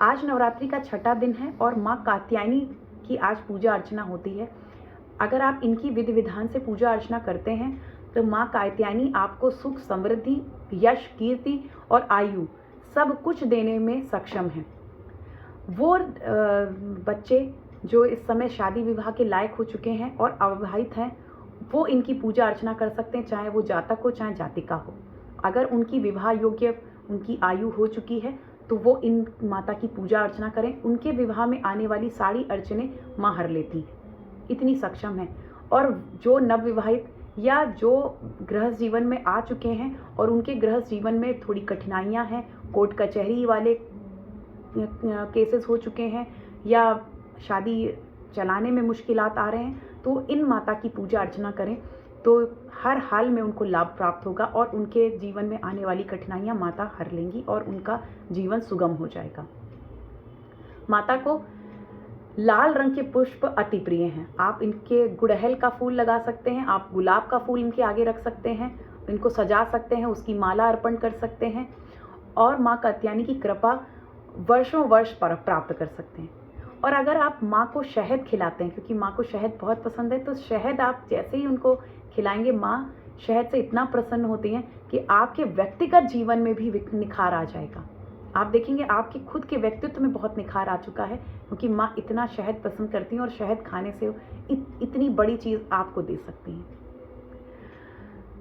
आज नवरात्रि का छठा दिन है और माँ कात्यायनी की आज पूजा अर्चना होती है। अगर आप इनकी विधि विधान से पूजा अर्चना करते हैं तो माँ कात्यायनी आपको सुख, समृद्धि, यश, कीर्ति और आयु सब कुछ देने में सक्षम है। वो बच्चे जो इस समय शादी विवाह के लायक हो चुके हैं और अविवाहित हैं, वो इनकी पूजा अर्चना कर सकते हैं, चाहे वो जातक हो चाहे जातिका हो। अगर उनकी विवाह योग्य उनकी आयु हो चुकी है तो वो इन माता की पूजा अर्चना करें। उनके विवाह में आने वाली सारी अड़चनें माँ हर लेती है, इतनी सक्षम है। और जो नवविवाहित या जो गृहस्थ जीवन में आ चुके हैं और उनके गृहस्थ जीवन में थोड़ी कठिनाइयाँ हैं, कोर्ट कचहरी वाले केसेस हो चुके हैं या शादी चलाने में मुश्किलात आ रहे हैं, तो इन माता की पूजा अर्चना करें तो हर हाल में उनको लाभ प्राप्त होगा और उनके जीवन में आने वाली कठिनाइयाँ माता हर लेंगी और उनका जीवन सुगम हो जाएगा। माता को लाल रंग के पुष्प अति प्रिय हैं। आप इनके गुड़हल का फूल लगा सकते हैं, आप गुलाब का फूल इनके आगे रख सकते हैं, इनको सजा सकते हैं, उसकी माला अर्पण कर सकते हैं और माँ कात्यायनी की कृपा वर्षों वर्ष पर प्राप्त कर सकते हैं। और अगर आप माँ को शहद खिलाते हैं, क्योंकि माँ को शहद बहुत पसंद है, तो शहद आप जैसे ही उनको खिलाएंगे, माँ शहद से इतना प्रसन्न होती हैं कि आपके व्यक्तिगत जीवन में भी निखार आ जाएगा। आप देखेंगे आपके खुद के व्यक्तित्व में बहुत निखार आ चुका है, क्योंकि माँ इतना शहद पसंद करती हैं और शहद खाने से इतनी बड़ी चीज़ आपको दे सकती हैं।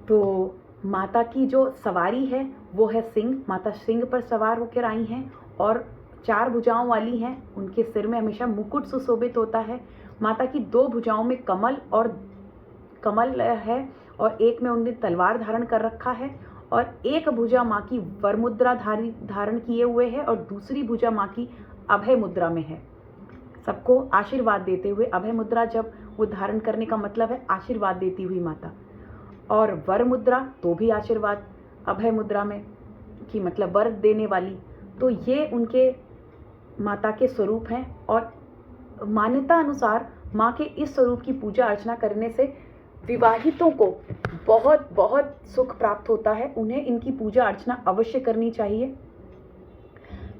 तो माता की जो सवारी है वो है सिंह। माता सिंह पर सवार होकर आई हैं और 4 भुजाओं वाली हैं। उनके सिर में हमेशा मुकुट सुशोभित होता है। माता की 2 भुजाओं में कमल है और एक में उन्होंने तलवार धारण कर रखा है और एक भुजा माँ की वर मुद्रा धारण किए हुए है और दूसरी भुजा माँ की अभय मुद्रा में है। सबको आशीर्वाद देते हुए, अभय मुद्रा जब वो धारण करने का मतलब है आशीर्वाद देती हुई माता, और वर मुद्रा तो भी आशीर्वाद, अभय मुद्रा में की मतलब वर देने वाली। तो ये उनके माता के स्वरूप हैं और मान्यता अनुसार माँ के इस स्वरूप की पूजा अर्चना करने से विवाहितों को बहुत बहुत सुख प्राप्त होता है। उन्हें इनकी पूजा अर्चना अवश्य करनी चाहिए।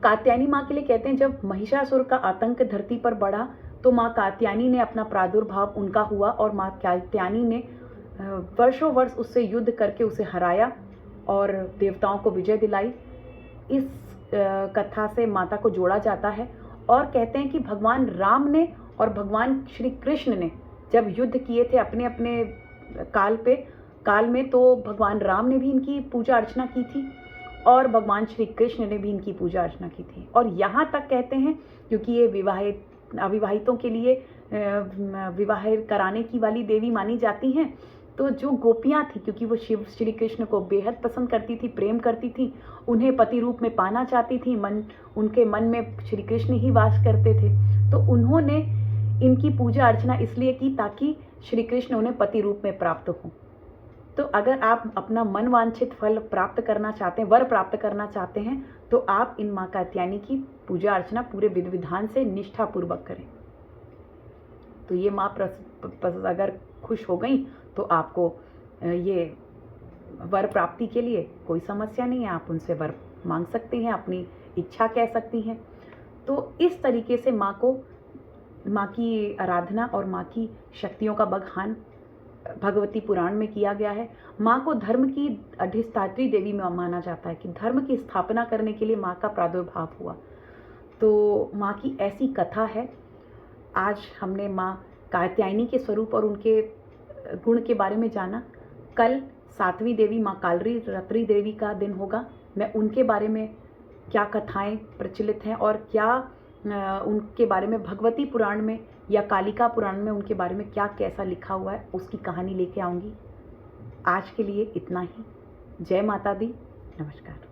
कात्यायनी माँ के लिए कहते हैं, जब महिषासुर का आतंक धरती पर बढ़ा तो माँ कात्यायनी ने अपना प्रादुर्भाव उनका हुआ और माँ कात्यायनी ने वर्षों वर्ष उससे युद्ध करके उसे हराया और देवताओं को विजय दिलाई। इस कथा से माता को जोड़ा जाता है और कहते हैं कि भगवान राम ने और भगवान श्री कृष्ण ने जब युद्ध किए थे अपने अपने काल में, तो भगवान राम ने भी इनकी पूजा अर्चना की थी और भगवान श्री कृष्ण ने भी इनकी पूजा अर्चना की थी। और यहाँ तक कहते हैं, क्योंकि ये अविवाहितों के लिए विवाह कराने की वाली देवी मानी जाती हैं, तो जो गोपियाँ थी, क्योंकि वो शिव श्री कृष्ण को बेहद पसंद करती थी, प्रेम करती थी, उन्हें पति रूप में पाना चाहती थी, उनके मन में श्री कृष्ण ही वास करते थे, तो उन्होंने इनकी पूजा अर्चना इसलिए की ताकि श्री कृष्ण उन्हें पति रूप में प्राप्त हो। तो अगर आप अपना मन वांछित फल प्राप्त करना चाहते हैं, वर प्राप्त करना चाहते हैं, तो आप इन माँ कात्यायनी की पूजा अर्चना पूरे विधि विधान से निष्ठापूर्वक करें। तो ये माँ अगर खुश हो गई तो आपको ये वर प्राप्ति के लिए कोई समस्या नहीं है, आप उनसे वर मांग सकती हैं, अपनी इच्छा कह सकती हैं। तो इस तरीके से माँ की आराधना और माँ की शक्तियों का बखान भगवती पुराण में किया गया है। माँ को धर्म की अधिष्ठात्री देवी में माना जाता है कि धर्म की स्थापना करने के लिए माँ का प्रादुर्भाव हुआ। तो माँ की ऐसी कथा है। आज हमने माँ कात्यायनी के स्वरूप और उनके गुण के बारे में जाना। कल 7वीं देवी माँ कालरात्रि देवी का दिन होगा। मैं उनके बारे में क्या कथाएं प्रचलित हैं और क्या उनके बारे में भगवती पुराण में या कालिका पुराण में उनके बारे में क्या कैसा लिखा हुआ है, उसकी कहानी लेके आऊँगी। आज के लिए इतना ही। जय माता दी। नमस्कार।